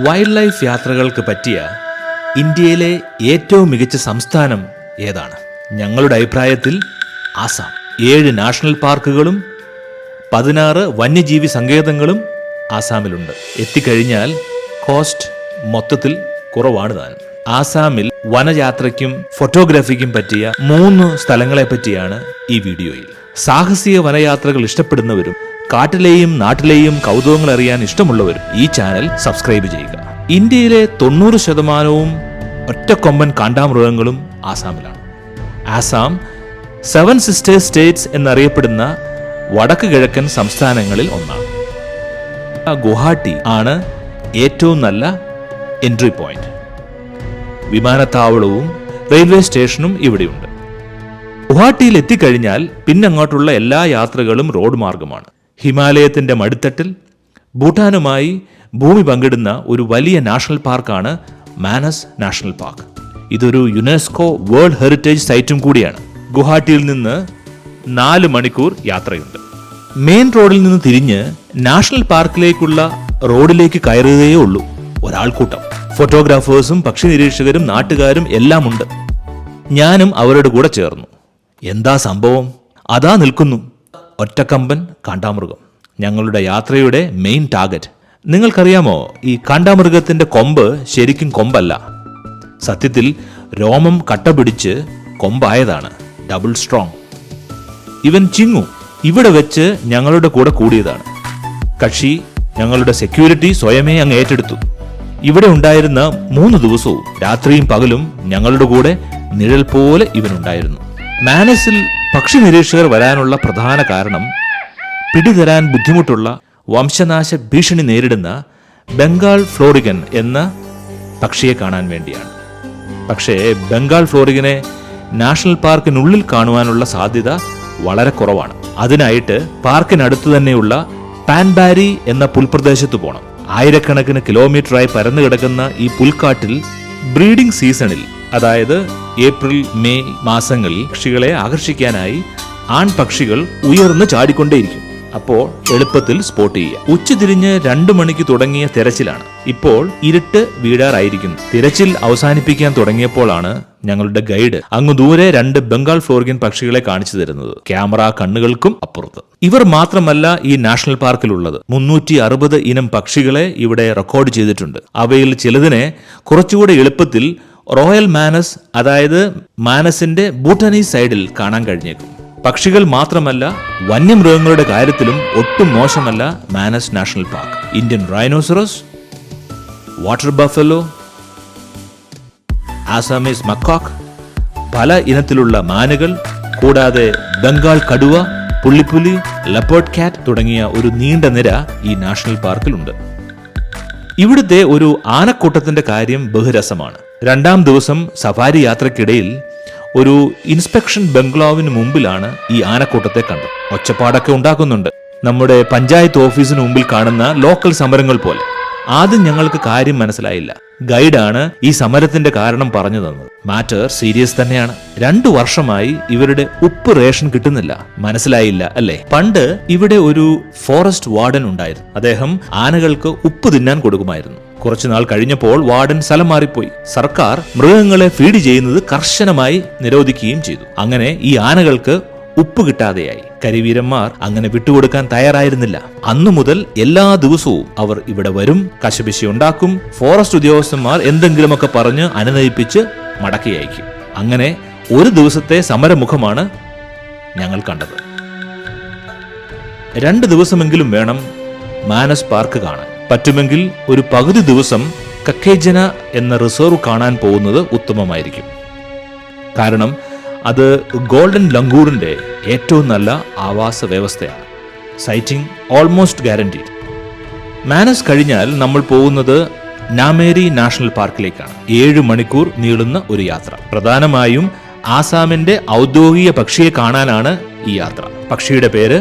Wild life യാത്രകൾക്ക് പറ്റിയ ഇന്ത്യയിലെ ഏറ്റവും മികച്ച സംസ്ഥാനം ഏതാണ്? ഞങ്ങളുടെ അഭിപ്രായത്തിൽ ആസാം. 7 നാഷണൽ പാർക്കുകളും 16 വന്യജീവി സങ്കേതങ്ങളും ആസാമിലുണ്ട്. എത്തിക്കഴിഞ്ഞാൽ കോസ്റ്റ് മൊത്തത്തിൽ കുറവാണ് താൻ. ആസാമിൽ വനയാത്രയ്ക്കും ഫോട്ടോഗ്രാഫിക്കും പറ്റിയ 3 സ്ഥലങ്ങളെ പറ്റിയാണ് ഈ വീഡിയോയിൽ. സാഹസിക വനയാത്രകൾ ഇഷ്ടപ്പെടുന്നവരും കാട്ടിലെയും നാട്ടിലെയും കൗതുകങ്ങൾ അറിയാൻ ഇഷ്ടമുള്ളവരും ഈ ചാനൽ സബ്സ്ക്രൈബ് ചെയ്യുക. ഇന്ത്യയിലെ 90% ഒറ്റക്കൊമ്പൻ കാണ്ടാമൃഗങ്ങളും ആസാമിലാണ്. ആസാം 7 സിസ്റ്റേഴ്സ് സ്റ്റേറ്റ്സ് എന്നറിയപ്പെടുന്ന വടക്ക് കിഴക്കൻ സംസ്ഥാനങ്ങളിൽ ഒന്നാണ്. ഗുവാഹട്ടി ആണ് ഏറ്റവും നല്ല എൻട്രി പോയിന്റ്. വിമാനത്താവളവും റെയിൽവേ സ്റ്റേഷനും ഇവിടെയുണ്ട്. ഗുവാഹട്ടിയിൽ എത്തിക്കഴിഞ്ഞാൽ പിന്നങ്ങോട്ടുള്ള എല്ലാ യാത്രകളും റോഡ് മാർഗമാണ്. ഹിമാലയത്തിന്റെ മടിത്തട്ടിൽ ഭൂട്ടാനുമായി ഭൂമി പങ്കിടുന്ന ഒരു വലിയ നാഷണൽ പാർക്കാണ് മാനസ് നാഷണൽ പാർക്ക്. ഇതൊരു യുനെസ്കോ വേൾഡ് ഹെറിറ്റേജ് സൈറ്റും കൂടിയാണ്. ഗുവാഹട്ടിയിൽ നിന്ന് 4 മണിക്കൂർ യാത്രയുണ്ട്. മെയിൻ റോഡിൽ നിന്ന് തിരിഞ്ഞ് നാഷണൽ പാർക്കിലേക്കുള്ള റോഡിലേക്ക് കയറുകയേ ഉള്ളൂ ഒരാൾക്കൂട്ടം. ഫോട്ടോഗ്രാഫേഴ്സും പക്ഷി നിരീക്ഷകരും നാട്ടുകാരും എല്ലാം ഉണ്ട്. ഞാനും അവരുടെ കൂടെ ചേർന്നു. എന്താ സംഭവം? അതാ നിൽക്കുന്നു ഒറ്റക്കമ്പൻ കാണ്ടാമൃഗം, ഞങ്ങളുടെ യാത്രയുടെ മെയിൻ ടാർഗറ്റ്. നിങ്ങൾക്കറിയാമോ, ഈ കാണ്ടാമൃഗത്തിന്റെ കൊമ്പ് ശരിക്കും കൊമ്പല്ല. സത്യത്തിൽ രോമം കട്ട പിടിച്ച് കൊമ്പായതാണ്. Double strong. ഇവൻ ചിങ്ങു ഇവിടെ വെച്ച് ഞങ്ങളുടെ കൂടെ കൂടിയതാണ്. കക്ഷി ഞങ്ങളുടെ സെക്യൂരിറ്റി സ്വയമേ അങ്ങ് ഏറ്റെടുത്തു. ഇവിടെ ഉണ്ടായിരുന്ന 3 ദിവസവും രാത്രിയും പകലും ഞങ്ങളുടെ കൂടെ നിഴൽ പോലെ ഇവനുണ്ടായിരുന്നു. മാനസിൽ പക്ഷി നിരീക്ഷകർ വരാനുള്ള പ്രധാന കാരണം പിടിതരാൻ ബുദ്ധിമുട്ടുള്ള വംശനാശ ഭീഷണി നേരിടുന്ന ബംഗാൾ ഫ്ലോറിഗൻ എന്ന പക്ഷിയെ കാണാൻ വേണ്ടിയാണ്. പക്ഷേ ബംഗാൾ ഫ്ലോറിഗനെ നാഷണൽ പാർക്കിനുള്ളിൽ കാണുവാനുള്ള സാധ്യത വളരെ കുറവാണ്. അതിനായിട്ട് പാർക്കിനടുത്തു തന്നെയുള്ള പാൻബാരി എന്ന പുൽപ്രദേശത്ത് പോകണം. ആയിരക്കണക്കിന് കിലോമീറ്ററായി പരന്നു കിടക്കുന്ന ഈ പുൽക്കാട്ടിൽ ബ്രീഡിംഗ് സീസണിൽ, അതായത് ഏപ്രിൽ മെയ് മാസങ്ങളിൽ പക്ഷികളെ ആകർഷിക്കാനായി ആൺപക്ഷികൾ ഉയർന്നു ചാടിക്കൊണ്ടേയിരിക്കും. അപ്പോൾ എളുപ്പത്തിൽ സ്പോട്ട് ചെയ്യുക. ഉച്ചതിരിഞ്ഞ് 2 മണിക്ക് തുടങ്ങിയ തിരച്ചിലാണ്. ഇപ്പോൾ ഇരുട്ട് വീഴാറായിരിക്കുന്നു. തിരച്ചിൽ അവസാനിപ്പിക്കാൻ തുടങ്ങിയപ്പോഴാണ് ഞങ്ങളുടെ ഗൈഡ് അങ്ങ് ദൂരെ 2 ബംഗാൾ ഫ്ലോറിഗൻ പക്ഷികളെ കാണിച്ചു തരുന്നത്, ക്യാമറ കണ്ണുകൾക്കും അപ്പുറത്ത്. ഇവർ മാത്രമല്ല ഈ നാഷണൽ പാർക്കിലുള്ളത്. 360 ഇനം പക്ഷികളെ ഇവിടെ റെക്കോർഡ് ചെയ്തിട്ടുണ്ട്. അവയിൽ ചിലതിനെ കുറച്ചുകൂടെ എളുപ്പത്തിൽ റോയൽ മാനസ്, അതായത് മാനസിന്റെ ഭൂട്ടാനീസ് സൈഡിൽ കാണാൻ കഴിഞ്ഞേക്കും. പക്ഷികൾ മാത്രമല്ല, വന്യമൃഗങ്ങളുടെ കാര്യത്തിലും ഒട്ടും മോശമല്ല Manas national park. Indian rhinoceros, water buffalo, Assamese macaque, പല ഇനത്തിലുള്ള മാനുകൾ, കൂടാതെ ബംഗാൾ കടുവ, പുള്ളിപ്പുലി, ലെപ്പേർഡ് കാറ്റ് തുടങ്ങിയ ഒരു നീണ്ട നിര ഈ നാഷണൽ പാർക്കിലുണ്ട്. ഇവിടുത്തെ ഒരു ആനക്കൂട്ടത്തിന്റെ കാര്യം ബഹുരസമാണ്. 2ാം ദിവസം സഫാരി യാത്രക്കിടയിൽ ഒരു ഇൻസ്പെക്ഷൻ ബംഗ്ലാവിന് മുമ്പിലാണ് ഈ ആനക്കൂട്ടത്തെ കണ്ടത്. ഒച്ചപ്പാടൊക്കെ ഉണ്ടാക്കുന്നുണ്ട്. നമ്മുടെ പഞ്ചായത്ത് ഓഫീസിന് മുമ്പിൽ കാണുന്ന ലോക്കൽ സമരങ്ങൾ പോലെ. ആദ്യം ഞങ്ങൾക്ക് കാര്യം മനസ്സിലായില്ല. ഗൈഡാണ് ഈ സമരത്തിന്റെ കാരണം പറഞ്ഞു തന്നത്. മാറ്റർ സീരിയസ് തന്നെയാണ്. 2 വർഷമായി ഇവരുടെ ഉപ്പ് റേഷൻ കിട്ടുന്നില്ല. മനസ്സിലായില്ല അല്ലേ? പണ്ട് ഇവിടെ ഒരു ഫോറസ്റ്റ് വാർഡൻ ഉണ്ടായിരുന്നു. അദ്ദേഹം ആനകൾക്ക് ഉപ്പ് തിന്നാൻ കൊടുക്കുമായിരുന്നു. കുറച്ചുനാൾ കഴിഞ്ഞപ്പോൾ വാർഡൻ സ്ഥലം മാറിപ്പോയി. സർക്കാർ മൃഗങ്ങളെ ഫീഡ് ചെയ്യുന്നത് കർശനമായി നിരോധിക്കുകയും ചെയ്തു. അങ്ങനെ ഈ ആനകൾക്ക് ഉപ്പ് കിട്ടാതെയായി. കരിവീരന്മാർ അങ്ങനെ വിട്ടുകൊടുക്കാൻ തയ്യാറായിരുന്നില്ല. അന്നു മുതൽ എല്ലാ ദിവസവും അവർ ഇവിടെ വരും, കശപിശ ഉണ്ടാക്കും. ഫോറസ്റ്റ് ഉദ്യോഗസ്ഥന്മാർ എന്തെങ്കിലുമൊക്കെ പറഞ്ഞ് അനുനയിപ്പിച്ച് മടക്കി അയക്കും. അങ്ങനെ ഒരു ദിവസത്തെ സമരമുഖമാണ് ഞങ്ങൾ കണ്ടത്. 2 ദിവസമെങ്കിലും വേണം മാനസ് പാർക്ക് കാണാൻ. പറ്റുമെങ്കിൽ ഒരു പകുതി ദിവസം കക്കേജന എന്ന റിസർവ് കാണാൻ പോകുന്നത് ഉത്തമമായിരിക്കും. കാരണം അത് ഗോൾഡൻ ലംഗൂറിന്റെ ഏറ്റവും നല്ല ആവാസ വ്യവസ്ഥയാണ്. Citing almost guaranteed. മാനസ് കഴിഞ്ഞാൽ നമ്മൾ പോകുന്നത് നാമേരി നാഷണൽ പാർക്കിലേക്കാണ്. 7 മണിക്കൂർ നീളുന്ന ഒരു യാത്ര. പ്രധാനമായും ആസാമിന്റെ ഔദ്യോഗിക പക്ഷിയെ കാണാനാണ് ഈ യാത്ര. പക്ഷിയുടെ പേര്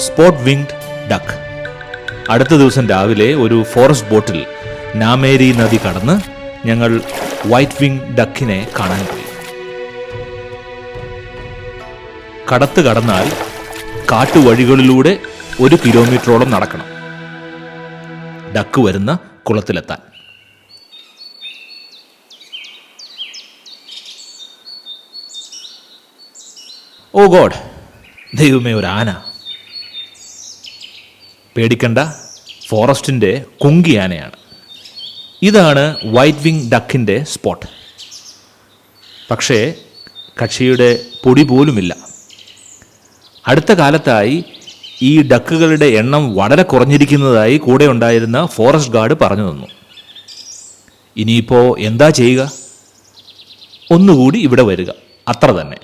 സ്പോട്ട് വിങ്ഡ് ഡക്ക്. അടുത്ത ദിവസം രാവിലെ ഒരു ഫോറസ്റ്റ് ബോട്ടിൽ നാമേരി നദി കടന്ന് ഞങ്ങൾ വൈറ്റ് വിങ് ഡക്കിനെ കാണാൻ പോയി. കടത്ത് കടന്നാൽ കാട്ടുവഴികളിലൂടെ 1 കിലോമീറ്ററോളം നടക്കണം ഡക്ക് വരുന്ന കുളത്തിലെത്താൻ. ഓ ഗോഡ്, ദൈവമേ, ഒരു ആന. പേടിക്കണ്ട, ഫോറസ്റ്റിൻ്റെ കുങ്കി ആനയാണ്. ഇതാണ് വൈറ്റ് വിങ് ഡക്കിൻ്റെ സ്പോട്ട്. പക്ഷേ കക്ഷിയുടെ പൊടി പോലുമില്ല. അടുത്ത കാലത്തായി ഈ ഡക്കുകളുടെ എണ്ണം വളരെ കുറഞ്ഞിരിക്കുന്നതായി കൂടെ ഉണ്ടായിരുന്ന ഫോറസ്റ്റ് ഗാർഡ് പറഞ്ഞു തന്നു. ഇനിയിപ്പോൾ എന്താ ചെയ്യുക? ഒന്നുകൂടി ഇവിടെ വരിക, അത്ര തന്നെ.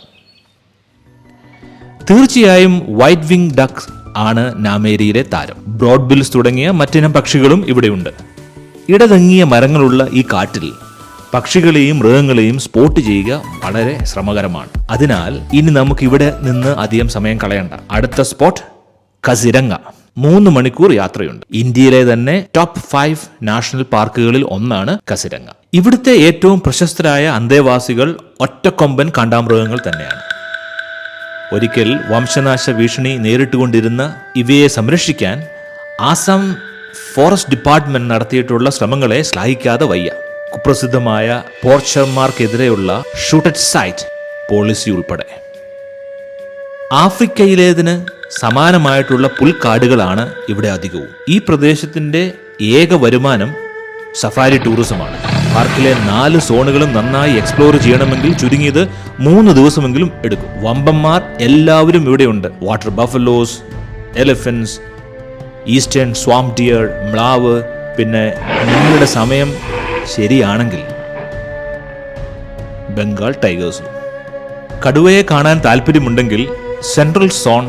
തീർച്ചയായും വൈറ്റ് വിങ് ഡക്ക് ആണ് നാമേരിയിലെ താരം. ബ്രോഡ് ബിൽസ് തുടങ്ങിയ മറ്റിനം പക്ഷികളും ഇവിടെയുണ്ട്. ഇടതങ്ങിയ മരങ്ങളുള്ള ഈ കാട്ടിൽ പക്ഷികളെയും മൃഗങ്ങളെയും സ്പോട്ട് ചെയ്യുക വളരെ ശ്രമകരമാണ്. അതിനാൽ ഇനി നമുക്ക് ഇവിടെ നിന്ന് അധികം സമയം കളയണ്ട. അടുത്ത സ്പോട്ട് കസിരംഗ. 3 മണിക്കൂർ യാത്രയുണ്ട്. ഇന്ത്യയിലെ തന്നെ ടോപ്പ് 5 നാഷണൽ പാർക്കുകളിൽ ഒന്നാണ് കസിരംഗ. ഇവിടുത്തെ ഏറ്റവും പ്രശസ്തരായ അന്തേവാസികൾ ഒറ്റക്കൊമ്പൻ കാണ്ടാമൃഗങ്ങൾ തന്നെയാണ്. ഒരിക്കൽ വംശനാശ ഭീഷണി നേരിട്ടുകൊണ്ടിരുന്ന ഇവയെ സംരക്ഷിക്കാൻ ആസാം ഫോറസ്റ്റ് ഡിപ്പാർട്ട്മെന്റ് നടത്തിയിട്ടുള്ള ശ്രമങ്ങളെ ശ്ലാഘിക്കാതെ വയ്യ. കുപ്രസിദ്ധമായ പോർച്ചർമാർക്കെതിരെയുള്ള ഷൂട്ടഡ് സൈറ്റ് പോളിസി ഉൾപ്പെടെ. ആഫ്രിക്കയിലേതിന് സമാനമായിട്ടുള്ള പുൽക്കാടുകളാണ് ഇവിടെ അധികവും. ഈ പ്രദേശത്തിന്റെ ഏക വരുമാനം സഫാരി ടൂറിസമാണ്. പാർക്കിലെ 4 സോണുകളും നന്നായി എക്സ്പ്ലോർ ചെയ്യണമെങ്കിൽ ചുരുങ്ങിയത് 3 ദിവസമെങ്കിലും എടുക്കും. വമ്പന്മാർ എല്ലാവരും ഇവിടെയുണ്ട്. Water buffaloes, elephants, eastern swamp deer, മ്ലാവ്, പിന്നെ നിങ്ങളുടെ സമയം ശരിയാണെങ്കിൽ ബംഗാൾ ടൈഗേഴ്സും. കടുവയെ കാണാൻ താല്പര്യമുണ്ടെങ്കിൽ സെൻട്രൽ സോൺ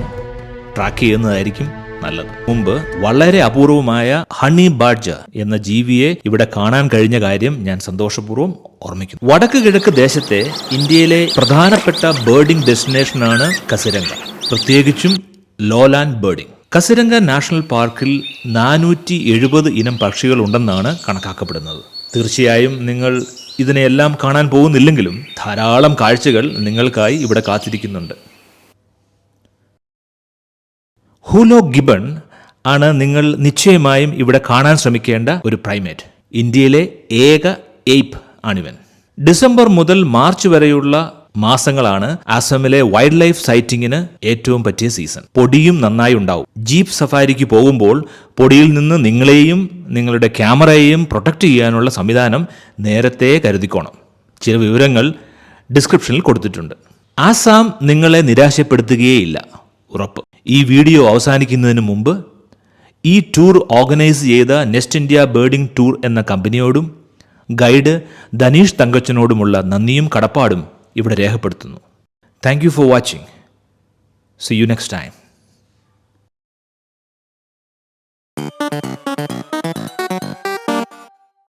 ട്രാക്ക് ചെയ്യുന്നതായിരിക്കും നല്ലത്. മുമ്പ് വളരെ അപൂർവമായ ഹണി ബാഡ്ജർ എന്ന ജീവിയെ ഇവിടെ കാണാൻ കഴിഞ്ഞ കാര്യം ഞാൻ സന്തോഷപൂർവ്വം ഓർമ്മിക്കുന്നു. വടക്ക് കിഴക്ക് ദേശത്തെ ഇന്ത്യയിലെ പ്രധാനപ്പെട്ട ബേർഡിംഗ് ഡെസ്റ്റിനേഷനാണ് കസിരംഗ, പ്രത്യേകിച്ചും ലോലാൻഡ് ബേർഡിംഗ്. കസിരംഗ നാഷണൽ പാർക്കിൽ 470 ഇനം പക്ഷികൾ ഉണ്ടെന്നാണ് കണക്കാക്കപ്പെടുന്നത്. തീർച്ചയായും നിങ്ങൾ ഇതിനെയെല്ലാം കാണാൻ പോകുന്നില്ലെങ്കിലും ധാരാളം കാഴ്ചകൾ നിങ്ങൾക്കായി ഇവിടെ കാത്തിരിക്കുന്നുണ്ട്. ഹൂലോ ഗിബൺ ആണ് നിങ്ങൾ നിശ്ചയമായും ഇവിടെ കാണാൻ ശ്രമിക്കേണ്ട ഒരു പ്രൈമേറ്റ്. ഇന്ത്യയിലെ ഏക എയ്പ് ആണിവൻ. ഡിസംബർ മുതൽ മാർച്ച് വരെയുള്ള മാസങ്ങളാണ് ആസാമിലെ വൈൽഡ് ലൈഫ് സൈറ്റിങ്ങിന് ഏറ്റവും പറ്റിയ സീസൺ. പൊടിയും നന്നായി ഉണ്ടാവും. ജീപ്പ് സഫാരിക്ക് പോകുമ്പോൾ പൊടിയിൽ നിന്ന് നിങ്ങളെയും നിങ്ങളുടെ ക്യാമറയെയും പ്രൊട്ടക്ട് ചെയ്യാനുള്ള സംവിധാനം നേരത്തെ കരുതിക്കോണം. ചില വിവരങ്ങൾ ഡിസ്ക്രിപ്ഷനിൽ കൊടുത്തിട്ടുണ്ട്. ആസാം നിങ്ങളെ നിരാശപ്പെടുത്തുകയേയില്ല, ഉറപ്പ്. ഈ വീഡിയോ അവസാനിക്കുന്നതിന് മുമ്പ് ഈ ടൂർ ഓർഗനൈസ് ചെയ്ത നെസ്റ്റ് ഇന്ത്യ ബേർഡിംഗ് ടൂർ എന്ന കമ്പനിയോടും ഗൈഡ് ധനീഷ് തങ്കച്ചനോടുമുള്ള നന്ദിയും കടപ്പാടും ഇവിടെ രേഖപ്പെടുത്തുന്നു. Thank you for watching. See you next time.